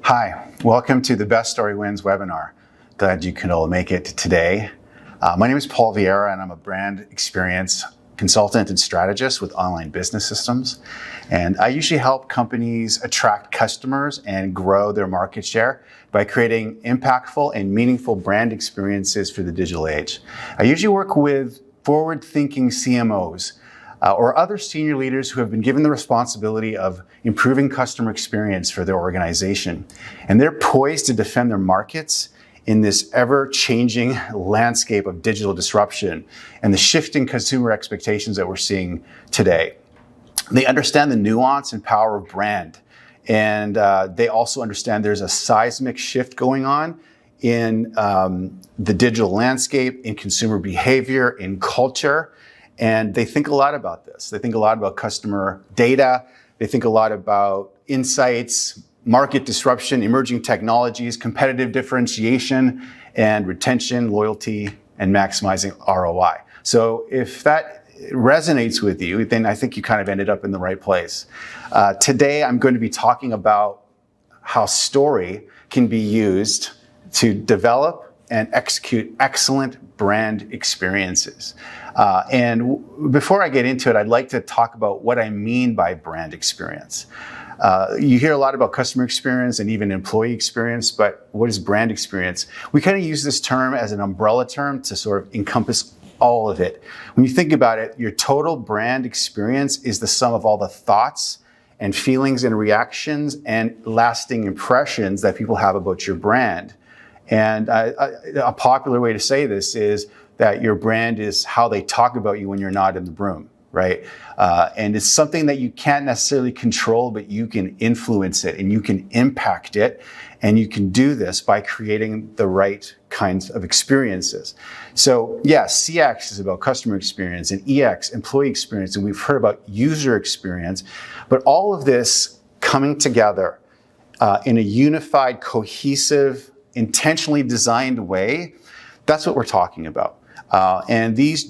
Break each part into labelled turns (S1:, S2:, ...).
S1: Hi, welcome to the Best Story Wins webinar. Glad you can all make it today. My name is Paul Vieira, and I'm a brand experience consultant and strategist with online business systems. And I usually help companies attract customers and grow their market share by creating impactful and meaningful brand experiences for the digital age. I usually work with forward-thinking CMOs or other senior leaders who have been given the responsibility of improving customer experience for their organization. And they're poised to defend their markets in this ever-changing landscape of digital disruption and the shifting consumer expectations that we're seeing today. They understand the nuance and power of brand. And they also understand there's a seismic shift going on in the digital landscape, in consumer behavior, in culture. And they think a lot about this. They think a lot about customer data. They think a lot about insights, market disruption, emerging technologies, competitive differentiation, and retention, loyalty, and maximizing ROI. So if that resonates with you, then I think you kind of ended up in the right place. Today, I'm going to be talking about how story can be used to develop and execute excellent brand experiences. And before I get into it, I'd like to talk about what I mean by brand experience. You hear a lot about customer experience and even employee experience, but what is brand experience? We kind of use this term as an umbrella term to sort of encompass all of it. When you think about it, your total brand experience is the sum of all the thoughts and feelings and reactions and lasting impressions that people have about your brand. And a popular way to say this is that your brand is how they talk about you when you're not in the room, right? And it's something that you can't necessarily control, but you can influence it and you can impact it. And you can do this by creating the right kinds of experiences. So yes, CX is about customer experience, and EX, employee experience, and we've heard about user experience, but all of this coming together in a unified, cohesive, intentionally designed way, that's what we're talking about. And these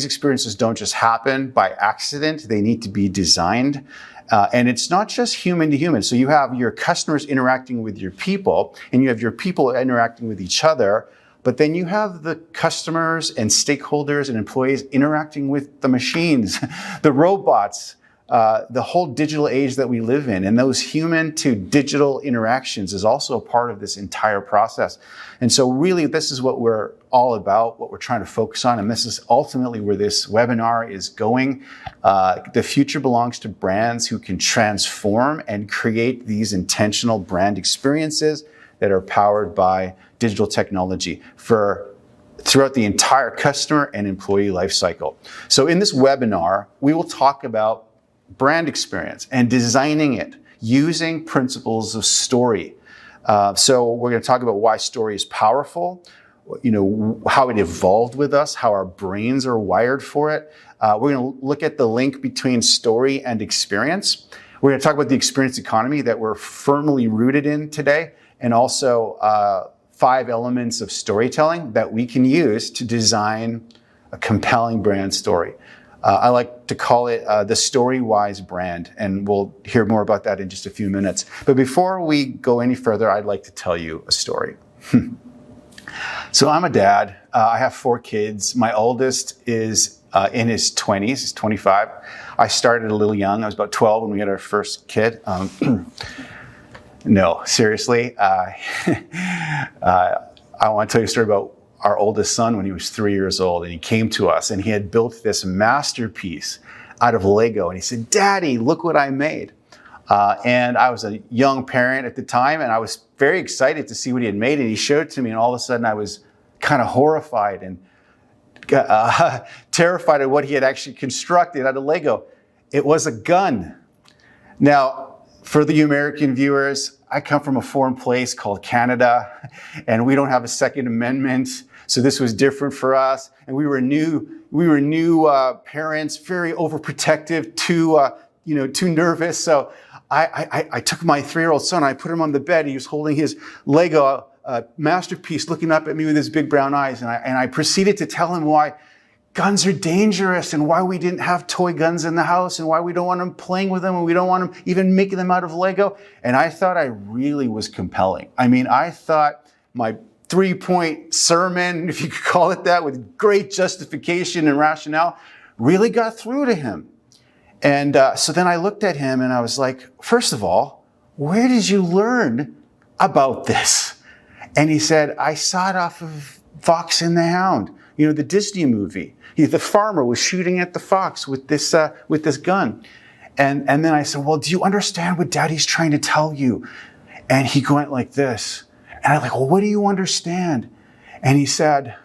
S1: experiences don't just happen by accident. They need to be designed. And it's not just human to human. So you have your customers interacting with your people, and you have your people interacting with each other. But then you have the customers and stakeholders and employees interacting with the machines, the robots, the whole digital age that we live in. And those human to digital interactions is also a part of this entire process. And so really, this is what we're all about, what we're trying to focus on. And this is ultimately where this webinar is going. The future belongs to brands who can transform and create these intentional brand experiences that are powered by digital technology throughout the entire customer and employee lifecycle. So in this webinar, we will talk about brand experience and designing it using principles of story. So we're going to talk about why story is powerful, how it evolved with us, how our brains are wired for it. We're going to look at the link between story and experience. We're going to talk about the experience economy that we're firmly rooted in today, and also 5 elements of storytelling that we can use to design a compelling brand story. I like to call it the story-wise brand, and we'll hear more about that in just a few minutes. But before we go any further, I'd like to tell you a story. So I'm a dad. I have 4 kids. My oldest is in his 20s. He's 25. I started a little young. I was about 12 when we had our first kid. No, seriously. I want to tell you a story about our oldest son when he was 3 years old, and he came to us and he had built this masterpiece out of Lego, and he said, "Daddy, look what I made." And I was a young parent at the time, and I was very excited to see what he had made, and he showed it to me, and all of a sudden I was kind of horrified and terrified of what he had actually constructed out of Lego. It was a gun. Now, for the American viewers, I come from a foreign place called Canada, and we don't have a Second Amendment. So this was different for us. And we were new parents, very overprotective, too nervous. So I took my 3-year-old son, I put him on the bed. He was holding his Lego masterpiece, looking up at me with his big brown eyes. And I proceeded to tell him why guns are dangerous and why we didn't have toy guns in the house and why we don't want them playing with them and we don't want them even making them out of Lego. And I thought I really was compelling. I mean, I thought my 3-point sermon, if you could call it that, with great justification and rationale, really got through to him. And so then I looked at him and I was like, first of all, where did you learn about this? And he said, I saw it off of Fox and the Hound, you know, the Disney movie. The farmer was shooting at the fox with this gun. And then I said, well, do you understand what Daddy's trying to tell you? And he went like this. And I'm like, well, what do you understand? And he said,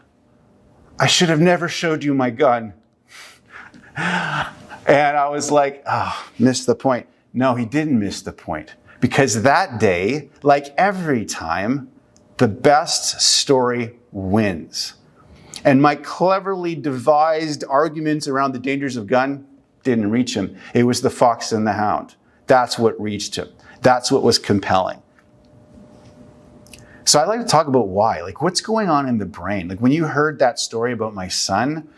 S1: I should have never showed you my gun. And I was like, oh, missed the point. No, he didn't miss the point. Because that day, like every time, the best story wins. And my cleverly devised arguments around the dangers of gun didn't reach him. It was the fox and the hound. That's what reached him. That's what was compelling. So I'd like to talk about why. Like, what's going on in the brain? Like, when you heard that story about my son,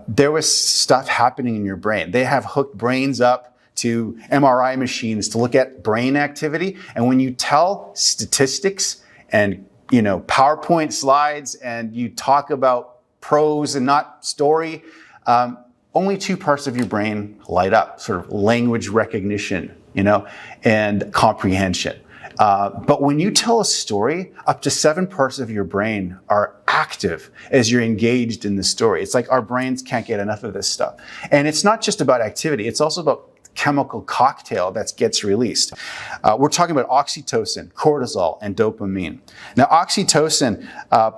S1: there was stuff happening in your brain. They have hooked brains up to MRI machines to look at brain activity. And when you tell statistics and, you know, PowerPoint slides and you talk about prose and not story, only 2 parts of your brain light up, sort of language recognition, you know, and comprehension. But when you tell a story, up to 7 parts of your brain are active as you're engaged in the story. It's like our brains can't get enough of this stuff. And it's not just about activity. It's also about chemical cocktail that gets released. We're talking about oxytocin, cortisol, and dopamine. Now, oxytocin,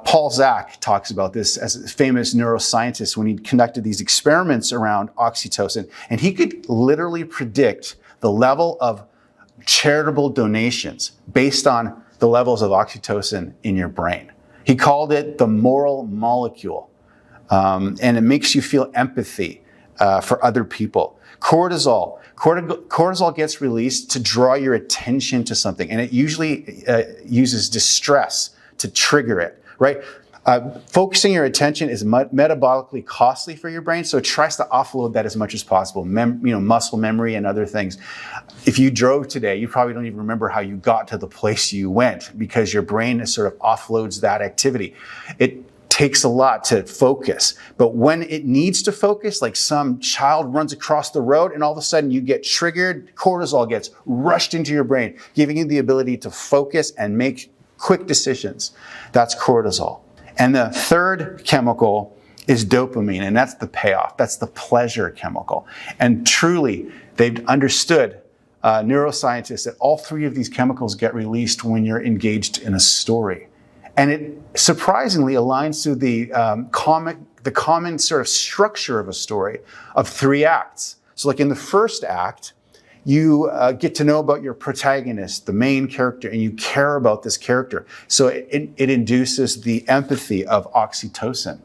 S1: Paul Zak talks about this as a famous neuroscientist when he conducted these experiments around oxytocin, and he could literally predict the level of charitable donations based on the levels of oxytocin in your brain. He called it the moral molecule, and it makes you feel empathy for other people. Cortisol gets released to draw your attention to something, and it usually uses distress to trigger it, right? Focusing your attention is metabolically costly for your brain, so it tries to offload that as much as possible, muscle memory and other things. If you drove today, you probably don't even remember how you got to the place you went because your brain sort of offloads that activity. It takes a lot to focus, but when it needs to focus, like some child runs across the road and all of a sudden you get triggered, cortisol gets rushed into your brain, giving you the ability to focus and make quick decisions. That's cortisol. And the third chemical is dopamine, and that's the payoff. That's the pleasure chemical. And truly, they've understood, neuroscientists, that all 3 of these chemicals get released when you're engaged in a story. And it surprisingly aligns to the common sort of structure of a story of 3 acts. So like in the first act, you get to know about your protagonist, the main character, and you care about this character. So it induces the empathy of oxytocin.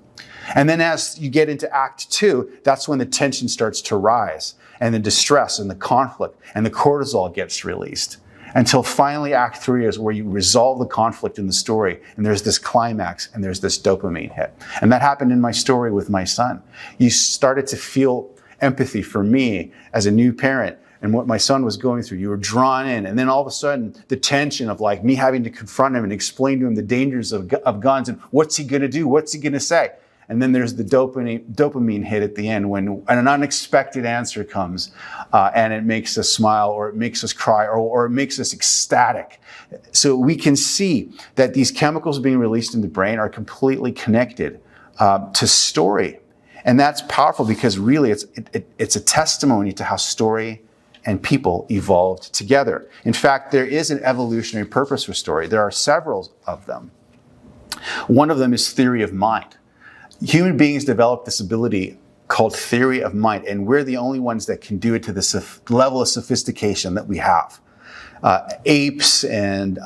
S1: And then as you get into Act 2, that's when the tension starts to rise, and the distress and the conflict, and the cortisol gets released. Until finally Act 3 is where you resolve the conflict in the story, and there's this climax, and there's this dopamine hit. And that happened in my story with my son. You started to feel empathy for me as a new parent, and what my son was going through. You were drawn in, and then all of a sudden, the tension of like me having to confront him and explain to him the dangers of guns and what's he going to do, what's he going to say. And then there's the dopamine hit at the end when an unexpected answer comes, and it makes us smile, or it makes us cry, or it makes us ecstatic. So we can see that these chemicals being released in the brain are completely connected to story. And that's powerful because really it's a testimony to how story and people evolved together. In fact, there is an evolutionary purpose for story. There are several of them. One of them is theory of mind. Human beings developed this ability called theory of mind, and we're the only ones that can do it to this level of sophistication that we have. Apes and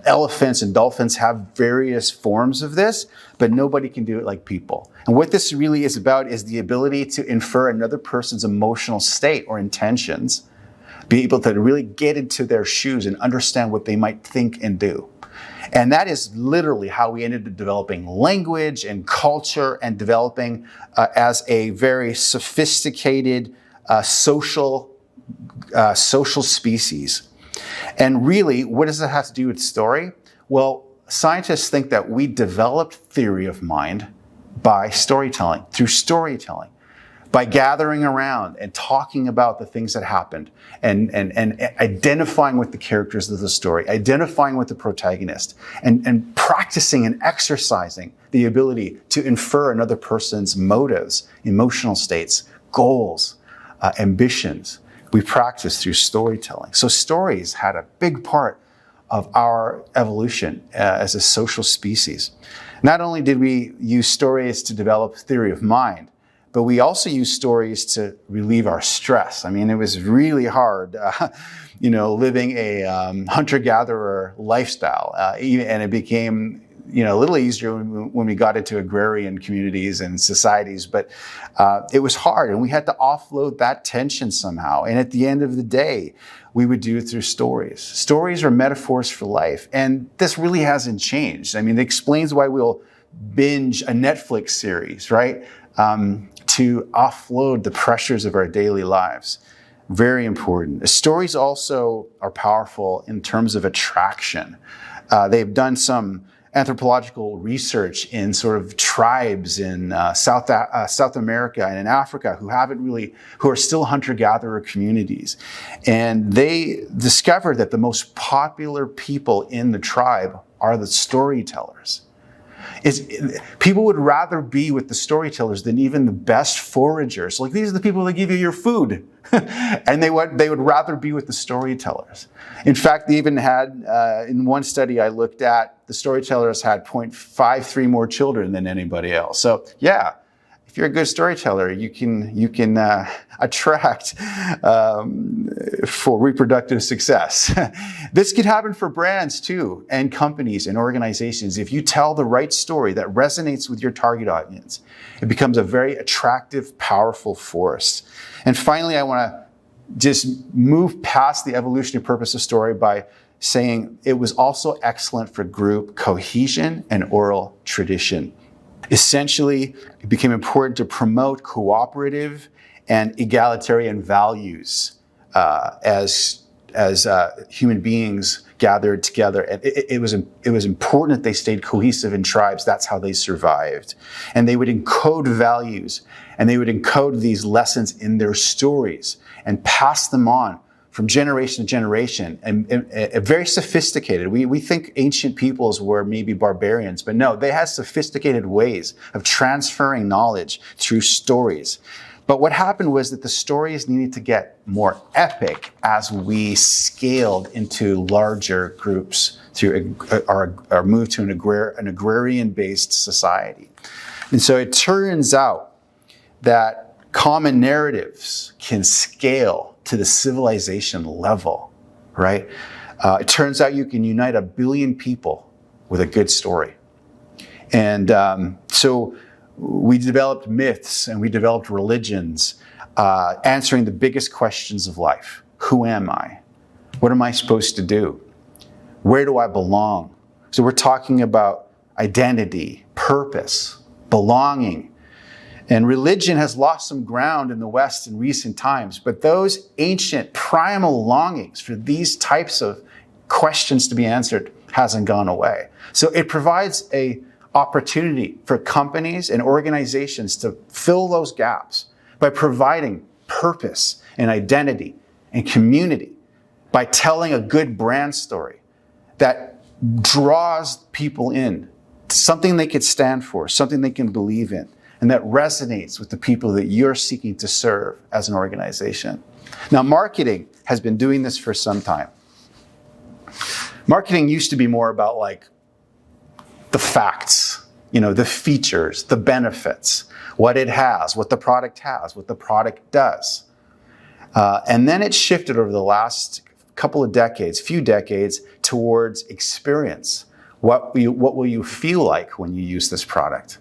S1: elephants and dolphins have various forms of this, but nobody can do it like people. And what this really is about is the ability to infer another person's emotional state or intentions, be able to really get into their shoes and understand what they might think and do. And that is literally how we ended up developing language and culture and developing as a very sophisticated social species. And really, what does that have to do with story? Well, scientists think that we developed theory of mind by storytelling, through storytelling, by gathering around and talking about the things that happened and identifying with the characters of the story, identifying with the protagonist, and practicing and exercising the ability to infer another person's motives, emotional states, goals, ambitions. We practice through storytelling. So stories had a big part of our evolution as a social species. Not only did we use stories to develop theory of mind, but we also use stories to relieve our stress. I mean, it was really hard, living a hunter-gatherer lifestyle, and it became a little easier when we got into agrarian communities and societies, but it was hard, and we had to offload that tension somehow. And at the end of the day, we would do it through stories. Stories are metaphors for life, and this really hasn't changed. I mean, it explains why we'll binge a Netflix series, right? To offload the pressures of our daily lives. Very important. Stories also are powerful in terms of attraction. They've done some anthropological research in sort of tribes in South America and in Africa who are still hunter-gatherer communities. And they discovered that the most popular people in the tribe are the storytellers. People would rather be with the storytellers than even the best foragers. Like, these are the people that give you your food. And they would rather be with the storytellers. In fact, they even had, in one study I looked at, the storytellers had 0.53 more children than anybody else. So yeah, if you're a good storyteller, you can attract for reproductive success. This could happen for brands too, and companies and organizations. If you tell the right story that resonates with your target audience, it becomes a very attractive, powerful force. And finally, I want to just move past the evolutionary purpose of story by saying it was also excellent for group cohesion and oral tradition. Essentially, it became important to promote cooperative and egalitarian values as human beings gathered together. And it was important that they stayed cohesive in tribes. That's how they survived. And they would encode values, and they would encode these lessons in their stories and pass them on from generation to generation, and very sophisticated. We think ancient peoples were maybe barbarians, but no, they had sophisticated ways of transferring knowledge through stories. But what happened was that the stories needed to get more epic as we scaled into larger groups through our move to an agrarian-based society. And so it turns out that common narratives can scale to the civilization level, right? It turns out you can unite 1 billion people with a good story. And so we developed myths and we developed religions, answering the biggest questions of life. Who am I? What am I supposed to do? Where do I belong? So we're talking about identity, purpose, belonging. And religion has lost some ground in the West in recent times, but those ancient primal longings for these types of questions to be answered hasn't gone away. So it provides an opportunity for companies and organizations to fill those gaps by providing purpose and identity and community, by telling a good brand story that draws people in, something they could stand for, something they can believe in, and that resonates with the people that you're seeking to serve as an organization. Now, marketing has been doing this for some time. Marketing used to be more about like the facts, the features, the benefits, what it has, what the product has, what the product does. And then it shifted over the last few decades, towards experience. What will you feel like when you use this product?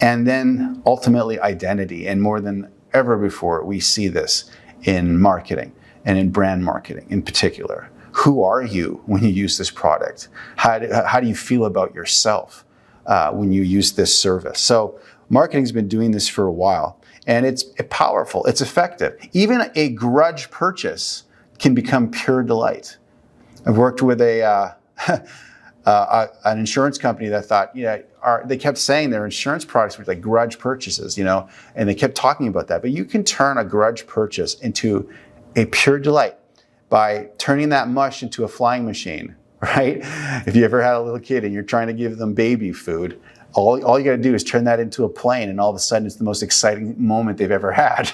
S1: And then ultimately identity. And more than ever before, we see this in marketing and in brand marketing in particular. Who are you when you use this product? How do you feel about yourself when you use this service? So marketing's been doing this for a while, and it's powerful, it's effective. Even a grudge purchase can become pure delight. I've worked with an insurance company that thought, they kept saying their insurance products were like grudge purchases, and they kept talking about that. But you can turn a grudge purchase into a pure delight by turning that mush into a flying machine, right? If you ever had a little kid and you're trying to give them baby food, all you got to do is turn that into a plane, and all of a sudden it's the most exciting moment they've ever had,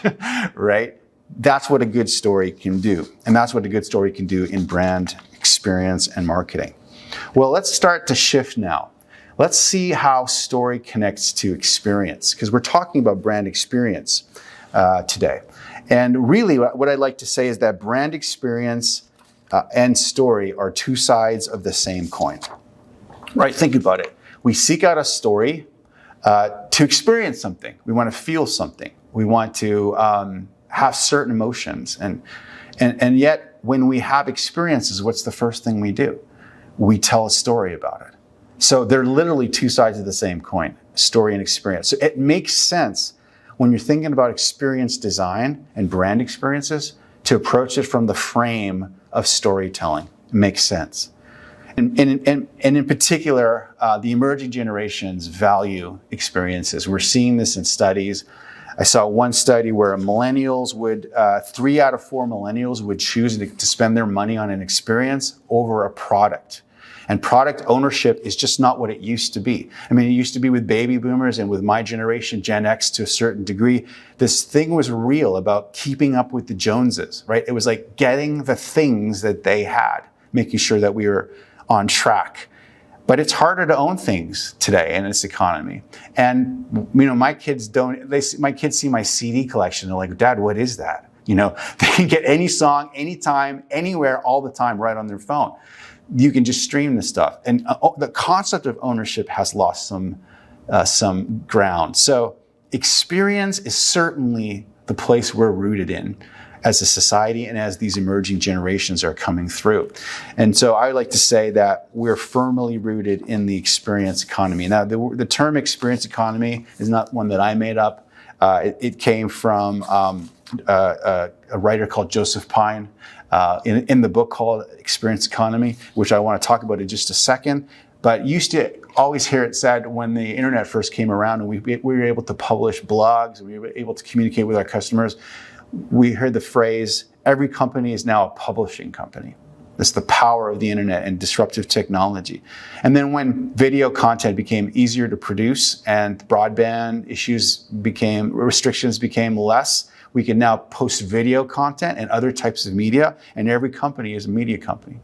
S1: right? That's what a good story can do. And that's what a good story can do in brand experience and marketing. Well, let's start to shift now. Let's see how story connects to experience, because we're talking about brand experience today. And really, what I'd like to say is that brand experience and story are two sides of the same coin. Right? Think about it. We seek out a story to experience something. We want to feel something. We want to have certain emotions. And yet, when we have experiences, what's the first thing we do? We tell a story about it. So they're literally two sides of the same coin, story and experience. So it makes sense when you're thinking about experience design and brand experiences to approach it from the frame of storytelling. It makes sense. And in particular, the emerging generations value experiences. We're seeing this in studies. I saw one study where 3 out of 4 millennials would choose to spend their money on an experience over a product. And product ownership is just not what it used to be. I mean, it used to be with baby boomers and with my generation, Gen X to a certain degree. This thing was real about keeping up with the Joneses, right? It was like getting the things that they had, making sure that we were on track. But it's harder to own things today in this economy. And, my kids see my CD collection. They're like, Dad, what is that? They can get any song, anytime, anywhere, all the time, right on their phone. You can just stream this stuff. And the concept of ownership has lost some ground. So experience is certainly the place we're rooted in as a society and as these emerging generations are coming through. And so I would like to say that we're firmly rooted in the experience economy. Now, the term experience economy is not one that I made up. It came from a writer called Joseph Pine in the book called Experience Economy, which I want to talk about in just a second. But used to always hear it said when the internet first came around and we were able to publish blogs and we were able to communicate with our customers, we heard the phrase, every company is now a publishing company. That's the power of the internet and disruptive technology. And then when video content became easier to produce and broadband restrictions became less, we can now post video content and other types of media, and every company is a media company.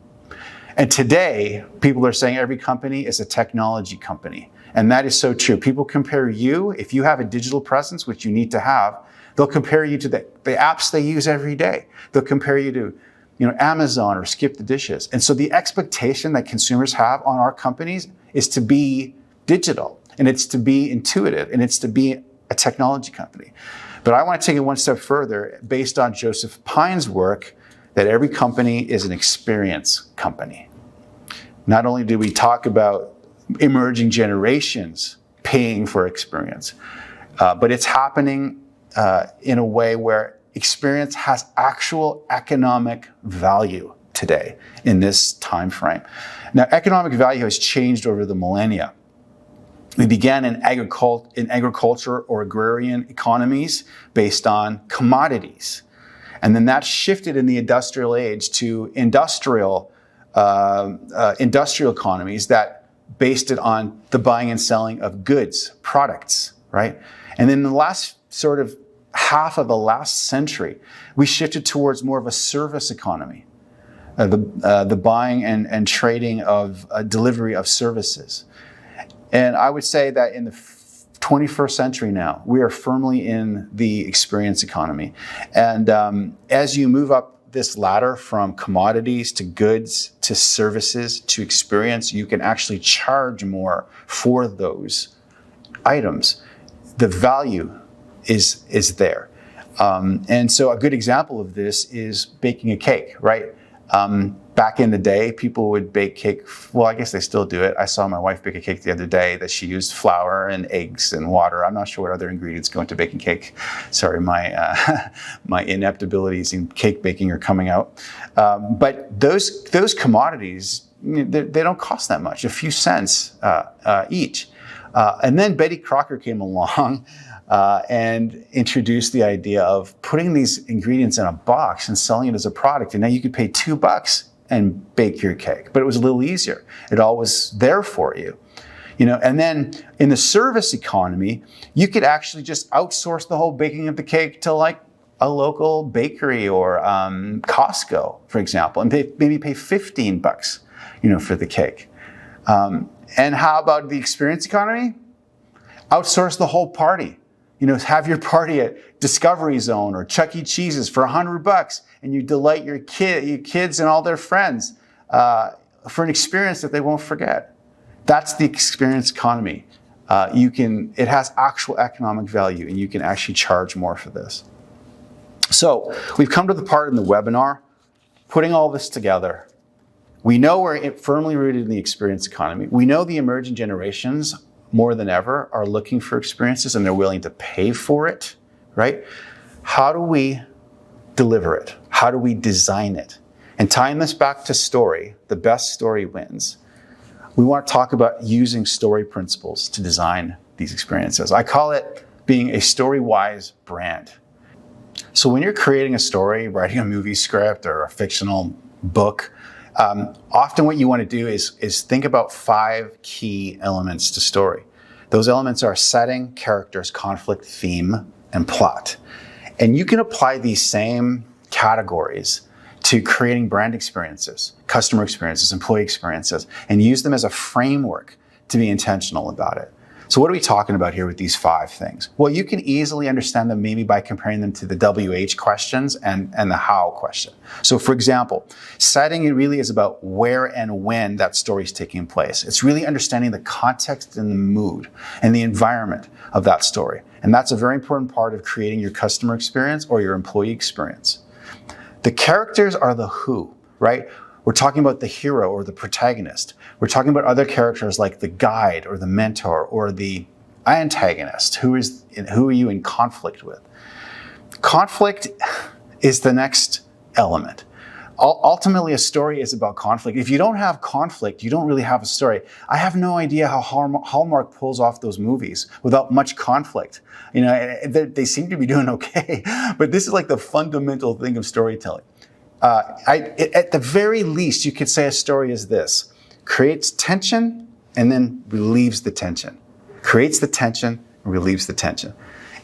S1: And today, people are saying every company is a technology company. And that is so true. People compare you, if you have a digital presence, which you need to have, they'll compare you to the apps they use every day. They'll compare you to Amazon or Skip the Dishes. And so the expectation that consumers have on our companies is to be digital, and it's to be intuitive, and it's to be a technology company. But I want to take it one step further based on Joseph Pine's work that every company is an experience company. Not only do we talk about emerging generations paying for experience, but it's happening in a way where experience has actual economic value today in this time frame. Now, economic value has changed over the millennia. We began in agriculture or agrarian economies based on commodities. And then that shifted in the industrial age to industrial economies that based it on the buying and selling of goods, products, right? And then in the last sort of half of the last century, we shifted towards more of a service economy, the buying and trading of delivery of services. And I would say that in the 21st century now, we are firmly in the experience economy. And as you move up this ladder from commodities to goods to services to experience, you can actually charge more for those items. The value is there. And so a good example of this is baking a cake, right? Back in the day, people would bake cake. Well, I guess they still do it. I saw my wife bake a cake the other day that she used flour and eggs and water. I'm not sure what other ingredients go into baking cake. Sorry, my my inept abilities in cake baking are coming out. But those commodities, they don't cost that much, a few cents each. And then Betty Crocker came along and introduced the idea of putting these ingredients in a box and selling it as a product. And now you could pay $2 and bake your cake, but it was a little easier. It all was there for you. And then in the service economy, you could actually just outsource the whole baking of the cake to like a local bakery or Costco, for example, and maybe pay $15, for the cake. And how about the experience economy? Outsource the whole party. Have your party at Discovery Zone or Chuck E. Cheese's for $100, and you delight your kids and all their friends for an experience that they won't forget. That's the experience economy. It has actual economic value, and you can actually charge more for this. So we've come to the part in the webinar, putting all this together. We know we're firmly rooted in the experience economy. We know the emerging generations, more than ever, are looking for experiences and they're willing to pay for it, right? How do we deliver it? How do we design it? And tying this back to story, the best story wins. We want to talk about using story principles to design these experiences. I call it being a story-wise brand. So when you're creating a story, writing a movie script or a fictional book, often what you want to do is think about 5 key elements to story. Those elements are setting, characters, conflict, theme, and plot. And you can apply these same categories to creating brand experiences, customer experiences, employee experiences, and use them as a framework to be intentional about it. So what are we talking about here with these 5 things? Well, you can easily understand them maybe by comparing them to the WH questions and the how question. So for example, setting it really is about where and when that story is taking place. It's really understanding the context and the mood and the environment of that story. And that's a very important part of creating your customer experience or your employee experience. The characters are the who, right? We're talking about the hero or the protagonist. We're talking about other characters like the guide or the mentor or the antagonist. Who are you in conflict with? Conflict is the next element. Ultimately, a story is about conflict. If you don't have conflict, you don't really have a story. I have no idea how Hallmark pulls off those movies without much conflict. They seem to be doing okay, but this is like the fundamental thing of storytelling. At the very least, you could say a story is this: creates tension and then relieves the tension. Creates the tension and relieves the tension.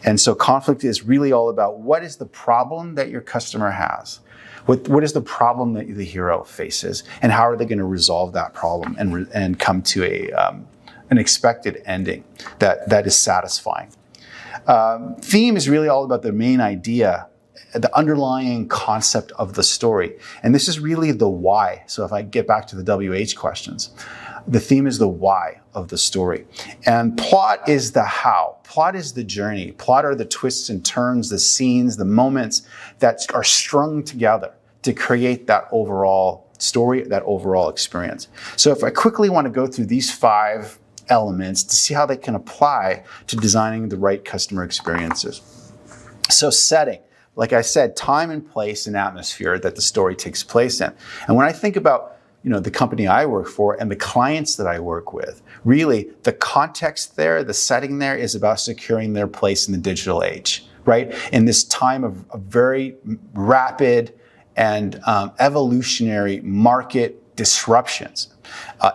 S1: And so conflict is really all about what is the problem that your customer has? What is the problem that the hero faces? And how are they going to resolve that problem and come to an expected ending that is satisfying? Theme is really all about the main idea, the underlying concept of the story. And this is really the why. So if I get back to the WH questions, the theme is the why of the story. And plot is the how. Plot is the journey. Plot are the twists and turns, the scenes, the moments that are strung together to create that overall story, that overall experience. So if I quickly want to go through these 5 elements to see how they can apply to designing the right customer experiences. So setting. Like I said, time and place and atmosphere that the story takes place in. And when I think about the company I work for and the clients that I work with, really the context there, the setting there is about securing their place in the digital age, right? In this time of very rapid and evolutionary market disruptions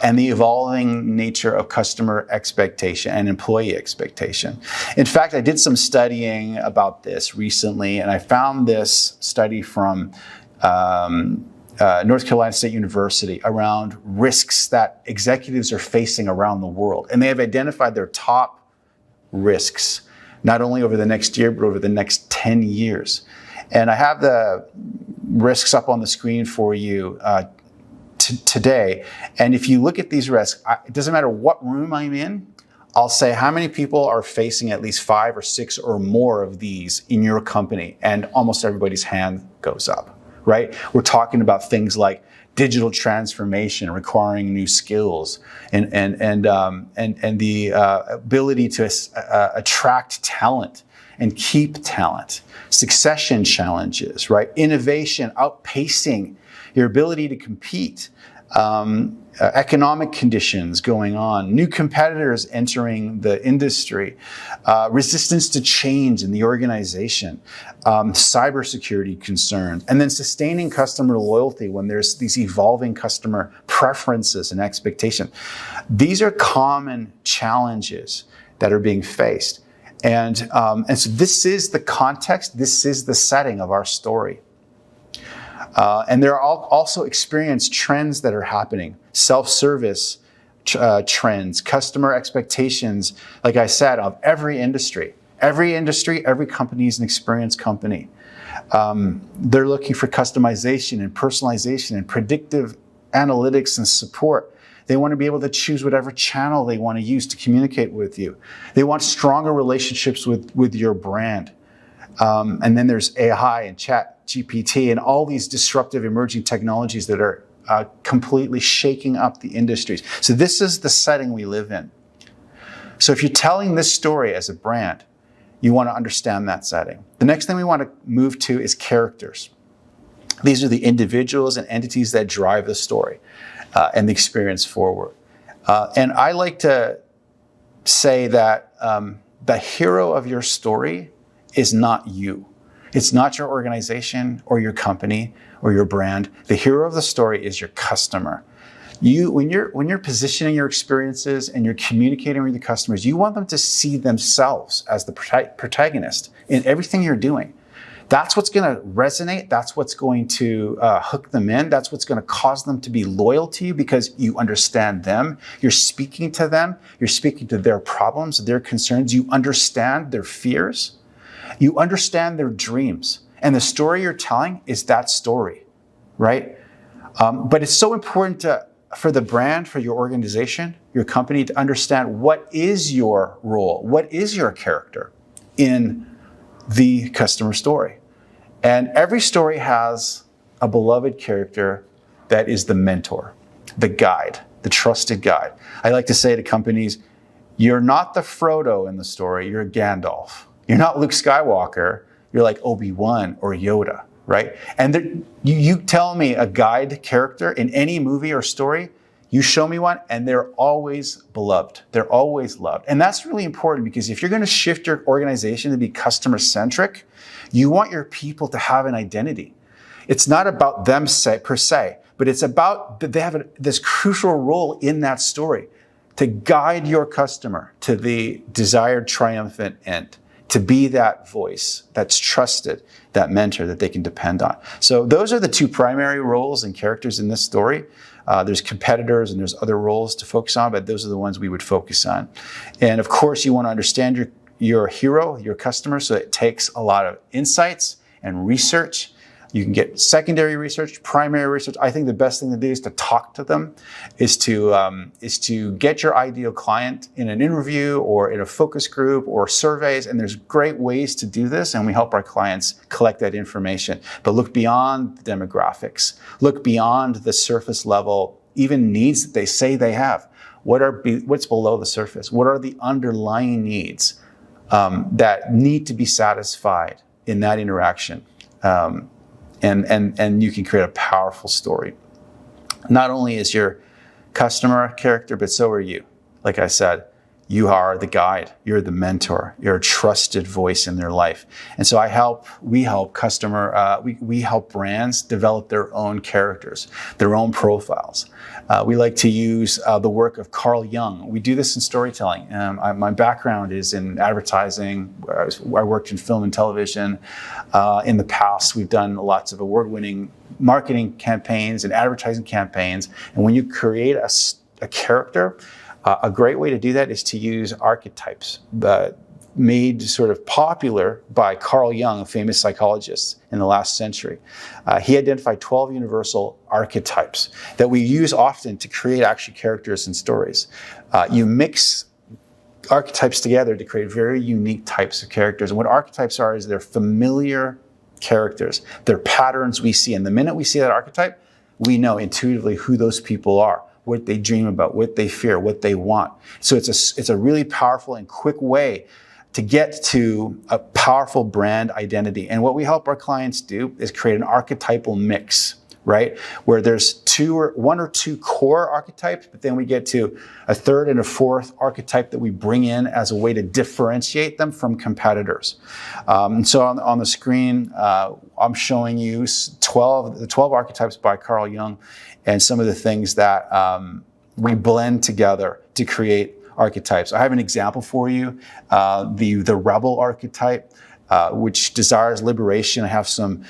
S1: and the evolving nature of customer expectation and employee expectation. In fact, I did some studying about this recently, and I found this study from North Carolina State University around risks that executives are facing around the world. And they have identified their top risks, not only over the next year, but over the next 10 years. And I have the risks up on the screen for you today. And if you look at these risks, it doesn't matter what room I'm in, I'll say how many people are facing at least 5 or 6 or more of these in your company, and almost everybody's hand goes up, right? We're talking about things like digital transformation requiring new skills and the ability to attract talent and keep talent, succession challenges, right? Innovation outpacing your ability to compete, economic conditions going on, new competitors entering the industry, resistance to change in the organization, cybersecurity concerns, and then sustaining customer loyalty when there's these evolving customer preferences and expectations. These are common challenges that are being faced. And so this is the context, this is the setting of our story. And there are also experience trends that are happening, self-service trends, customer expectations, like I said, of every industry. Every industry, every company is an experience company. They're looking for customization and personalization and predictive analytics and support. They want to be able to choose whatever channel they want to use to communicate with you. They want stronger relationships with your brand. And then there's AI and chat GPT and all these disruptive emerging technologies that are completely shaking up the industries. So this is the setting we live in. So if you're telling this story as a brand, you want to understand that setting. The next thing we want to move to is characters. These are the individuals and entities that drive the story and the experience forward. And I like to say that the hero of your story is not you. It's not your organization or your company or your brand. The hero of the story is your customer. When you're positioning your experiences and you're communicating with your customers, you want them to see themselves as the protagonist in everything you're doing. That's what's going to resonate. That's what's going to hook them in. That's what's going to cause them to be loyal to you because you understand them. You're speaking to them. You're speaking to their problems, their concerns. You understand their fears. You understand their dreams. And the story you're telling is that story, right? But it's so important for the brand, for your organization, your company to understand what is your role, what is your character in the customer story. And every story has a beloved character that is the mentor, the guide, the trusted guide. I like to say to companies, you're not the Frodo in the story, you're Gandalf. You're not Luke Skywalker, you're like Obi-Wan or Yoda, right? And you tell me a guide character in any movie or story, you show me one, and they're always beloved. They're always loved. And that's really important because if you're going to shift your organization to be customer-centric, you want your people to have an identity. It's not about them per se, but it's about that they have this crucial role in that story to guide your customer to the desired triumphant end, to be that voice that's trusted, that mentor that they can depend on. So those are the two primary roles and characters in this story. There's competitors and there's other roles to focus on, but those are the ones we would focus on. And of course, you want to understand your hero, your customer, so it takes a lot of insights and research. You can get secondary research, primary research. I think the best thing to do is to talk to them, is to get your ideal client in an interview or in a focus group or surveys. And there's great ways to do this, and we help our clients collect that information. But look beyond the demographics. Look beyond the surface level, even needs that they say they have. What's below the surface? What are the underlying needs that need to be satisfied in that interaction? And you can create a powerful story. Not only is your customer a character, but so are you. Like I said, you are the guide, you're the mentor, you're a trusted voice in their life. And so we help brands develop their own characters, their own profiles. We like to use the work of Carl Jung. We do this in storytelling. My background is in advertising. I worked in film and television. In the past, we've done lots of award-winning marketing campaigns and advertising campaigns. And when you create a character, a great way to do that is to use archetypes made sort of popular by Carl Jung, a famous psychologist in the last century. He identified 12 universal archetypes that we use often to create actually characters and stories. You mix archetypes together to create very unique types of characters. And what archetypes are is they're familiar characters. They're patterns we see. And the minute we see that archetype, we know intuitively who those people are, what they dream about, what they fear, what they want. So it's a really powerful and quick way to get to a powerful brand identity. And what we help our clients do is create an archetypal mix, right? Where there's one or two core archetypes, but then we get to a third and a fourth archetype that we bring in as a way to differentiate them from competitors. So on the screen, I'm showing you the 12 archetypes by Carl Jung and some of the things that we blend together to create archetypes. I have an example for you, the rebel archetype, which desires liberation. I have some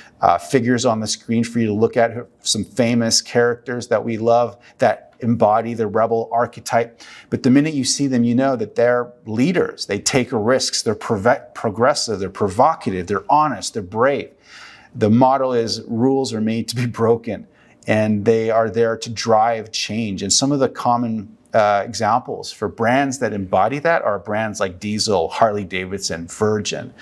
S1: figures on the screen for you to look at, some famous characters that we love that embody the rebel archetype. But the minute you see them, you know that they're leaders. They take risks. They're progressive. They're provocative. They're honest. They're brave. The motto is rules are made to be broken, and they are there to drive change. And some of the common examples for brands that embody that are brands like Diesel, Harley Davidson, Virgin.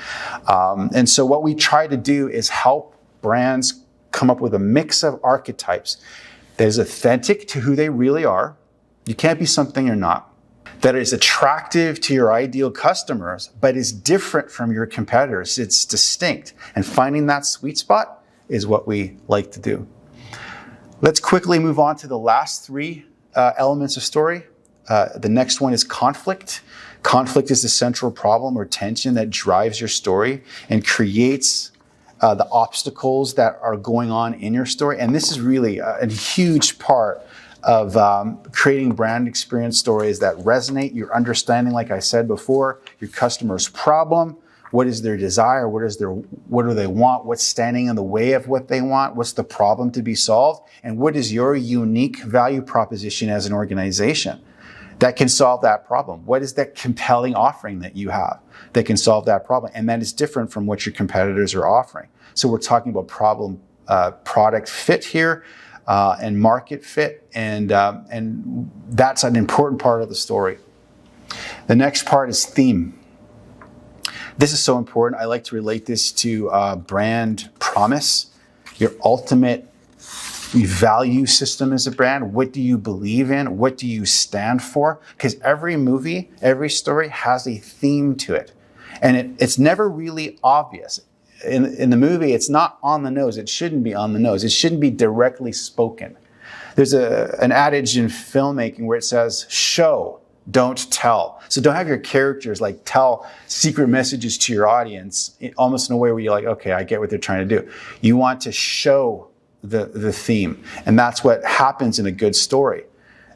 S1: And so what we try to do is help brands come up with a mix of archetypes that is authentic to who they really are. You can't be something you're not. That is attractive to your ideal customers, but is different from your competitors. It's distinct. And finding that sweet spot is what we like to do. Let's quickly move on to the last three elements of story. The next one is conflict. Conflict is the central problem or tension that drives your story and creates the obstacles that are going on in your story. And this is really a huge part of creating brand experience stories that resonate. Your understanding, like I said before, your customer's problem. What is their desire? What do they want? What's standing in the way of what they want? What's the problem to be solved? And what is your unique value proposition as an organization that can solve that problem? What is that compelling offering that you have that can solve that problem? And that is different from what your competitors are offering. So we're talking about product fit here and market fit. And that's an important part of the story. The next part is theme. This is so important. I like to relate this to brand promise, your ultimate value system as a brand. What do you believe in? What do you stand for? Because every movie, every story has a theme to it. And it's never really obvious. In the movie, it's not on the nose. It shouldn't be on the nose. It shouldn't be directly spoken. There's an adage in filmmaking where it says, show, don't tell. So don't have your characters like tell secret messages to your audience, almost in a way where you're like, okay, I get what they're trying to do. You want to show the theme. And that's what happens in a good story.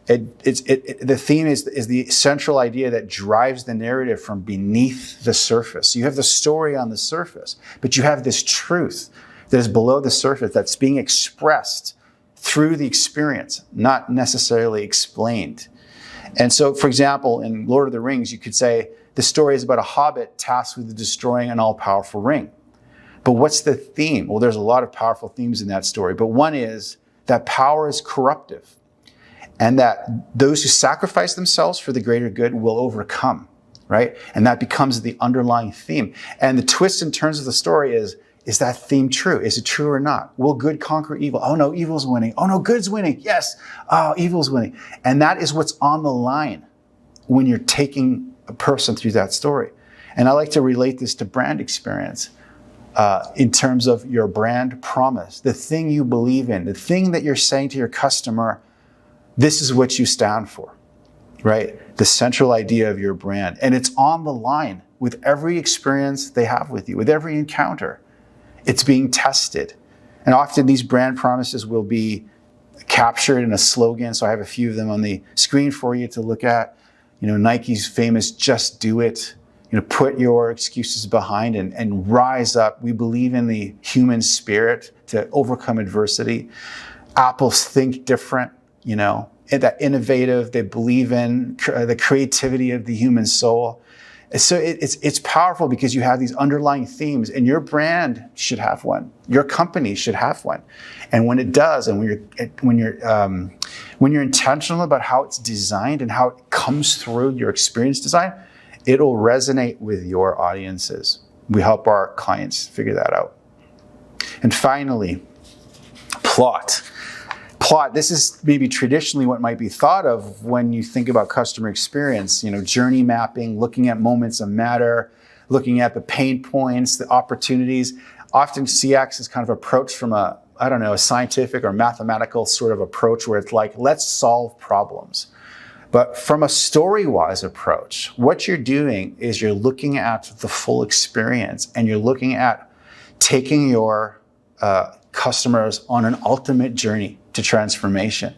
S1: The theme is the central idea that drives the narrative from beneath the surface. So you have the story on the surface, but you have this truth that is below the surface that's being expressed through the experience, not necessarily explained. And so, for example, in Lord of the Rings, you could say the story is about a hobbit tasked with destroying an all-powerful ring. But what's the theme? Well, there's a lot of powerful themes in that story. But one is that power is corruptive and that those who sacrifice themselves for the greater good will overcome, right? And that becomes the underlying theme. And the twists and turns of the story is that theme true? Is it true or not? Will good conquer evil? Oh no, evil's winning. Oh no, good's winning. Yes. Oh, evil's winning. And that is what's on the line when you're taking a person through that story. And I like to relate this to brand experience in terms of your brand promise, the thing you believe in, the thing that you're saying to your customer, this is what you stand for, right? The central idea of your brand. And it's on the line with every experience they have with you, with every encounter. It's being tested. And often these brand promises will be captured in a slogan. So I have a few of them on the screen for you to look at. You know, Nike's famous, just do it. You know, put your excuses behind and rise up. We believe in the human spirit to overcome adversity. Apple's think different, you know, that innovative, they believe in the creativity of the human soul. So it's powerful because you have these underlying themes, and your brand should have one. Your company should have one. And when it does, and when you're intentional about how it's designed and how it comes through your experience design, it'll resonate with your audiences. We help our clients figure that out. And finally, plot. plot, this is maybe traditionally what might be thought of when you think about customer experience, journey mapping, looking at moments of matter, looking at the pain points, the opportunities. Often CX is kind of approached from a scientific or mathematical sort of approach where it's like, let's solve problems. But from a story-wise approach, what you're doing is you're looking at the full experience and you're looking at taking your customers on an ultimate journey to transformation.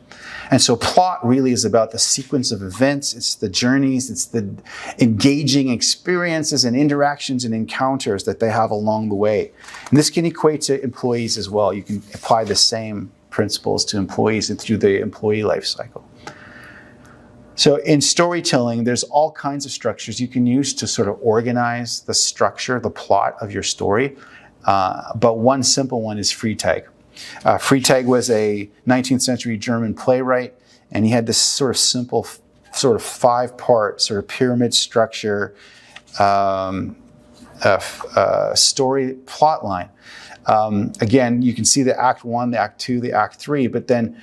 S1: And so plot really is about the sequence of events, it's the journeys, it's the engaging experiences and interactions and encounters that they have along the way. And this can equate to employees as well. You can apply the same principles to employees and through the employee life cycle. So in storytelling, there's all kinds of structures you can use to sort of organize the structure, the plot of your story. But one simple one is Freytag. Freytag was a 19th century German playwright, and he had this sort of simple, sort of 5-part sort of pyramid structure, story plot line. Again, you can see the Act 1, the Act 2, the Act 3, but then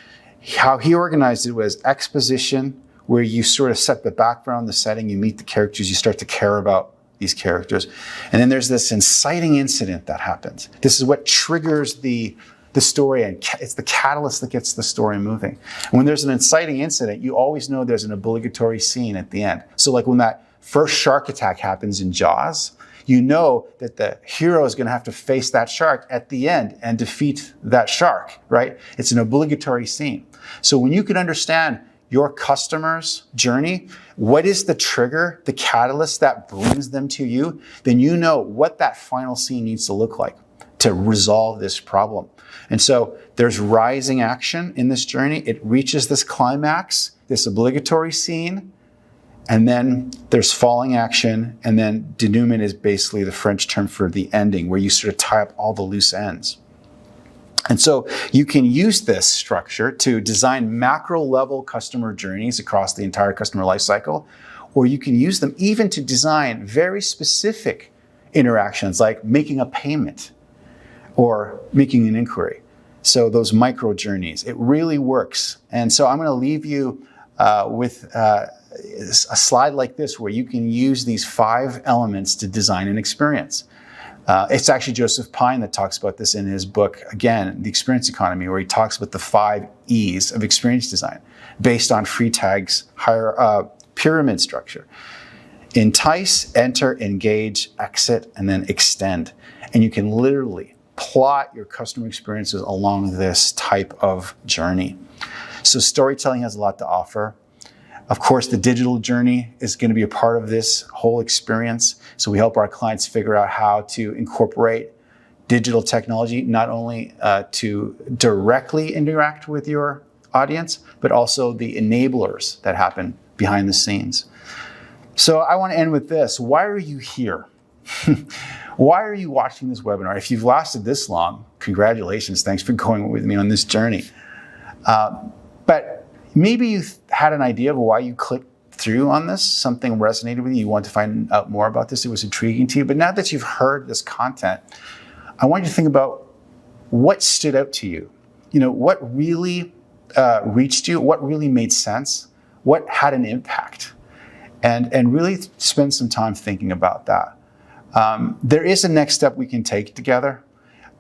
S1: how he organized it was exposition, where you sort of set the background, the setting, you meet the characters, you start to care about these characters. And then there's this inciting incident that happens. This is what triggers the story, and it's the catalyst that gets the story moving. And when there's an inciting incident, you always know there's an obligatory scene at the end. So like when that first shark attack happens in Jaws, you know that the hero is going to have to face that shark at the end and defeat that shark, right? It's an obligatory scene. So when you can understand your customer's journey, what is the trigger, the catalyst that brings them to you, then you know what that final scene needs to look like to resolve this problem. And so there's rising action in this journey. It reaches this climax, this obligatory scene, and then there's falling action, and then denouement is basically the French term for the ending, where you sort of tie up all the loose ends. And so you can use this structure to design macro-level customer journeys across the entire customer lifecycle, or you can use them even to design very specific interactions like making a payment or making an inquiry. So those micro journeys, it really works. And so I'm going to leave you with a slide like this where you can use these 5 elements to design an experience. It's actually Joseph Pine that talks about this in his book, again, The Experience Economy, where he talks about the 5 E's of experience design based on Freytag's pyramid structure. Entice, enter, engage, exit, and then extend. And you can literally plot your customer experiences along this type of journey. So storytelling has a lot to offer. Of course, the digital journey is going to be a part of this whole experience. So we help our clients figure out how to incorporate digital technology, not only to directly interact with your audience, but also the enablers that happen behind the scenes. So I want to end with this. Why are you here? Why are you watching this webinar? If you've lasted this long, congratulations. Thanks for going with me on this journey. But maybe you had an idea of why you clicked through on this. Something resonated with you. You want to find out more about this. It was intriguing to you. But now that you've heard this content, I want you to think about what stood out to you. What really reached you? What really made sense? What had an impact? And really spend some time thinking about that. There is a next step we can take together.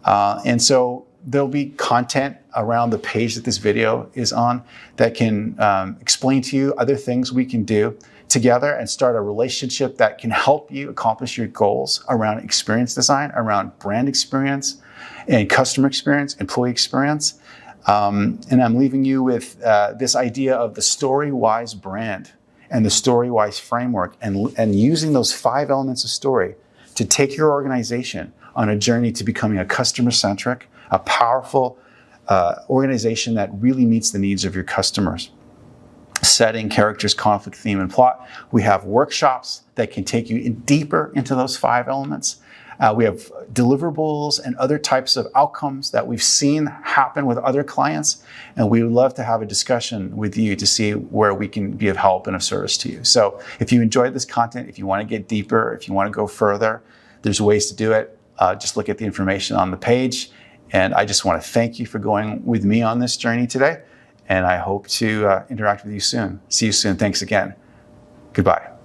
S1: And so there'll be content around the page that this video is on that can explain to you other things we can do together and start a relationship that can help you accomplish your goals around experience design, around brand experience and customer experience, employee experience. And I'm leaving you with this idea of the story-wise brand and the story-wise framework and using those 5 elements of story to take your organization on a journey to becoming a customer-centric, a powerful organization that really meets the needs of your customers. Setting, characters, conflict, theme, and plot. We have workshops that can take you deeper into those 5 elements. We have deliverables and other types of outcomes that we've seen happen with other clients. And we would love to have a discussion with you to see where we can be of help and of service to you. So if you enjoyed this content, if you want to get deeper, if you want to go further, there's ways to do it. Just look at the information on the page. And I just want to thank you for going with me on this journey today. and I hope to interact with you soon. See you soon. Thanks again. Goodbye.